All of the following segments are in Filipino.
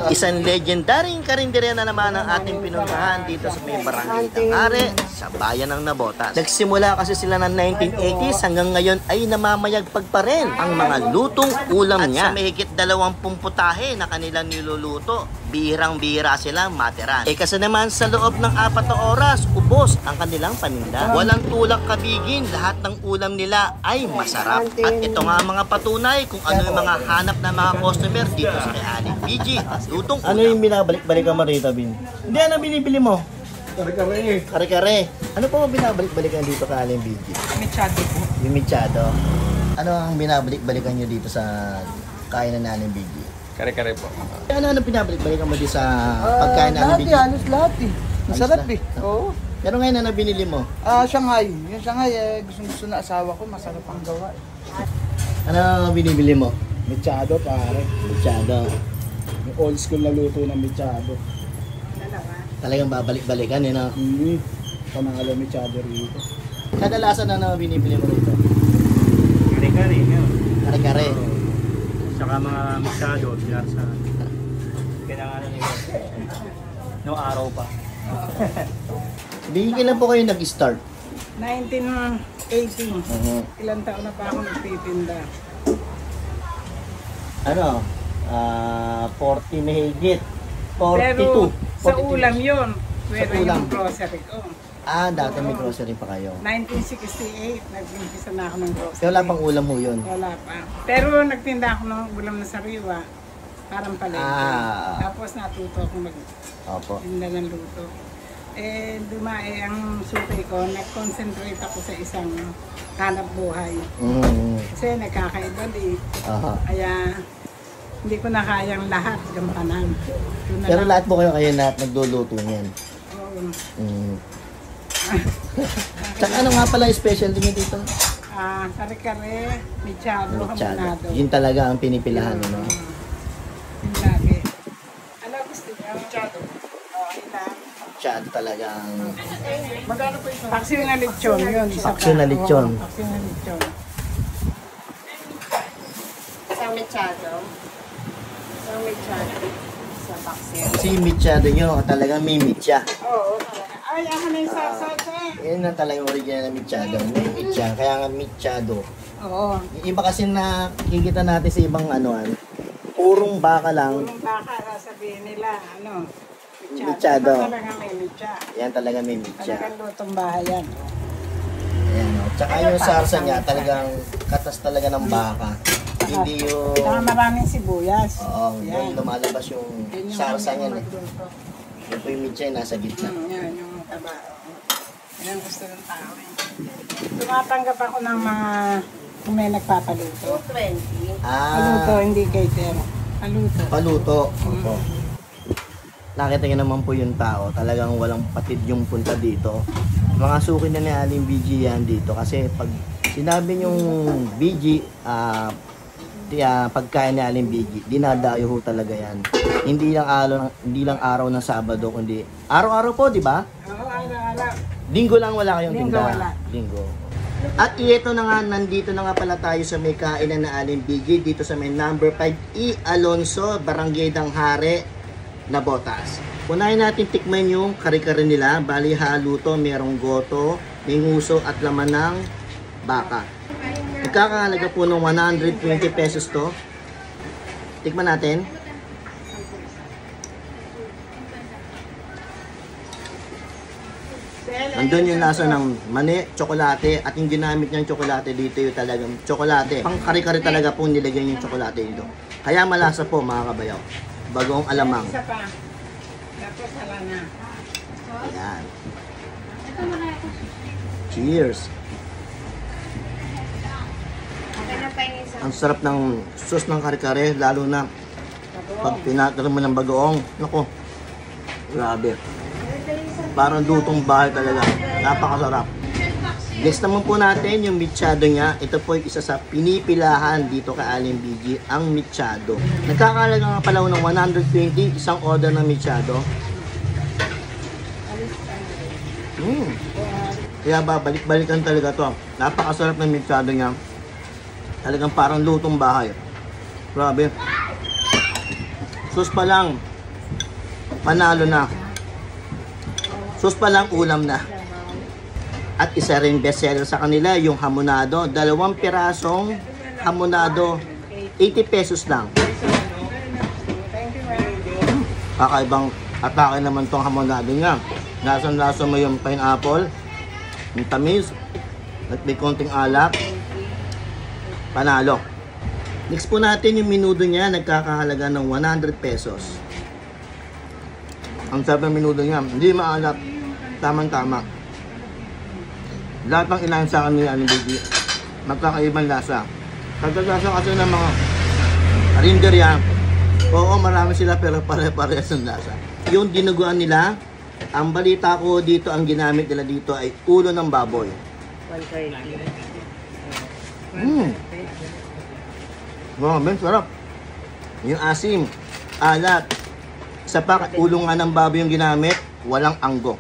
Isang legendaryong karinderya na naman ang ating pinuntahan dito sa may barangay Tangare sa bayan ng Nabotas. Nagsimula kasi sila ng 1980s hanggang ngayon ay namamayagpag pa rin ang mga lutong ulam niya. At sa mahigit 20 putahe na kanilang niluluto, bihirang-bihira silang materan. Kasi naman sa loob ng 4 na oras, ubos ang kanilang paninda. Walang tulak kabigin, lahat ng ulam nila ay masarap. At ito nga mga patunay kung ano yung mga hanap ng mga customer dito sa kay Aling BG. Lutong ulam. Ano yung binabalik-balikan mo rito, Bin? Hindi, ano binibili mo? Kare-kare. Kare-kare. Ano po binabalik-balikan dito kay Aling BG? Michado po. Yung michado. Ano ang binabalik-balikan nyo dito sa kainan na Aling BG? Kare-kare po. Ano pinabalik-balikan mo dito sa pagkain na Aling BG? Halos lahat eh. Masarap eh. Oo. Pero ngayon ano binili mo? Shanghai. Yung Shanghai gusto na asawa ko, masarap ang gawa. Ano binibili mo? Mechado pare. Michado. Yung old school na luto ng mechado. Talagang babalik-balikan yun, no? Panalo mechado rito. Kadalasan na binibili mo rito? Kare-kare yun. Kare-kare. Saka mga mechado, sa kailangan nila. No araw pa. Bigyan lang po kayo nag-start. 1980. Ilang taon na pa ako nagtitinda. Ano? 40 mahigit. 42. Pero sa 42. ulam yun. Pero ulam. yung grocery ko. Dati may grocery pa kayo. 1968, nag-umpisa na ako ng grocery. Kaya wala pang ulam mo yun? Wala pa. Pero nagtinda ako ng ulam na sariwa. Parang palengke. Tapos natuto ako magtinda ng luto. Dumae ang suki ko, nag-concentrate ako sa isang hanap buhay. Kasi nagkakaedad eh. Kaya hindi ko na kayang lahat gampanan. Pero lahat po kayo lahat nagluluto niyan? Oo. Tsaka ano nga pala yung specialty niyo dito? Kare-kare, michado, hamonado. Yun talaga ang pinipilahan, no? Yung lagi. Ano gusto niya? Michado. Ilan? Michado talagang... Magkano po ito? Paksiw na lechon yun. Paksiw na lechon. Paksiw na lechon. Isang mechado. Isang mechado. Isang paksiw. Kasi yung michado nyo, talagang may mitya. Oo, talaga. Ay, ako na yung sasache. Yan na talagang original na michado. May mitya, kaya nga michado. Oo. Yung iba kasi na kikita natin sa ibang purong baka lang. Purong baka, sasabihin nila, Michado. Talaga may mitya. Yan talaga may mitya. Talagang lutong bahayan. Ayan, no? Tsaka yung sarsa niya, talagang katas talaga ng baka. Hindi yung... Saka maraming sibuyas. Oo, yan. doon lumalabas yung sarsa niya. Yung po yung mitya nasa gitna. Yan, yung taba. Yan ang gusto ng tao. Tumatanggap ako ng mga kung may nagpapaluto. 220. Paluto, hindi cater. Paluto. Paluto. Opo. Nakita niyo naman po yung tao, talagang walang patid yung punta dito. Mga suki na ni Aling BG yan dito kasi pag sinabi yung BG, pagkain ni Aling BG, dinadayo ho talaga yan. Hindi lang araw ng Sabado, kundi araw-araw po, di ba? Oo, araw-araw. Linggo lang wala kayong Linggo tinda. wala. Linggo. At ito na nga, nandito na nga pala tayo sa may kainan na Aling BG, dito sa may number 5 E. Alonso, Barangay Danghare, Nabotas. Unahin natin tikman yung kare-kare nila. Bali haluto, merong goto, may nguso at laman ng baka. Nagkakahalaga po ng 120 pesos to. Tikman natin. Nandun yung lasa ng mani, tsokolate, at yung ginamit niyang tsokolate dito yung talagang tsokolate. Pang kare-kare talaga po nilagay yung tsokolate dito. Kaya malasa po mga kabayaw. Bagong alamang. Isa pa. Tapos hala na. Ayan. Cheers. Ang sarap ng sauce ng kare-kare, lalo na pag pinatira mo ng bagoong. Naku, grabe. Parang lutong bahay talaga. Napakasarap. Next naman po natin yung michado niya. Ito po yung isa sa pinipilahan dito kay Aling BG, ang michado. Nagkakalaga nga pala ng 120, isang order ng michado. Kaya babalik-balikan talaga to. Napakasarap ng michado niya. Talagang parang lutong bahay. Grabe. Sus pa lang, panalo na. Sus pa lang, ulam na. At isa rin bestseller sa kanila, yung hamonado. 2 pirasong hamonado, 80 pesos lang. Kakaibang atake naman tong hamonado niya. Lasang-lasa mo yung pineapple, yung tamis, at may konting alak. Panalo. Next po natin yung minudo niya, nagkakahalaga ng 100 pesos. Ang sarap ng minudo niya, hindi maalat, tamang-tama. Lahat ng inahin sa kanila, magkakaibang lasa. Kagagasa kasi ng mga karinderya, oo, marami sila pero pare-parehas ng lasa. Yung dinuguan nila, ang balita ko dito, ang ginamit nila dito ay ulo ng baboy. 130. Wow, men, sarap. Yung asim, alat, sa pa, ulo nga ng baboy yung ginamit, walang anggo.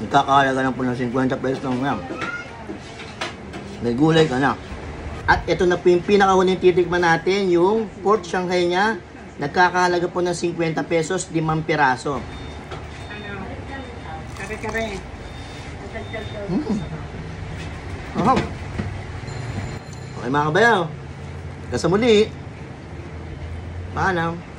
Nagkakahalaga ng po ng 50 pesos lang yan. May gulay ka na. At ito na po yung pinakahuling titikman natin, yung pork Shanghai niya. Nagkakahalaga po ng 50 pesos, 5 piraso. Ano? Kare-kare. Aham. Okay mga kabayaw. Hanggang sa muli. Paalam.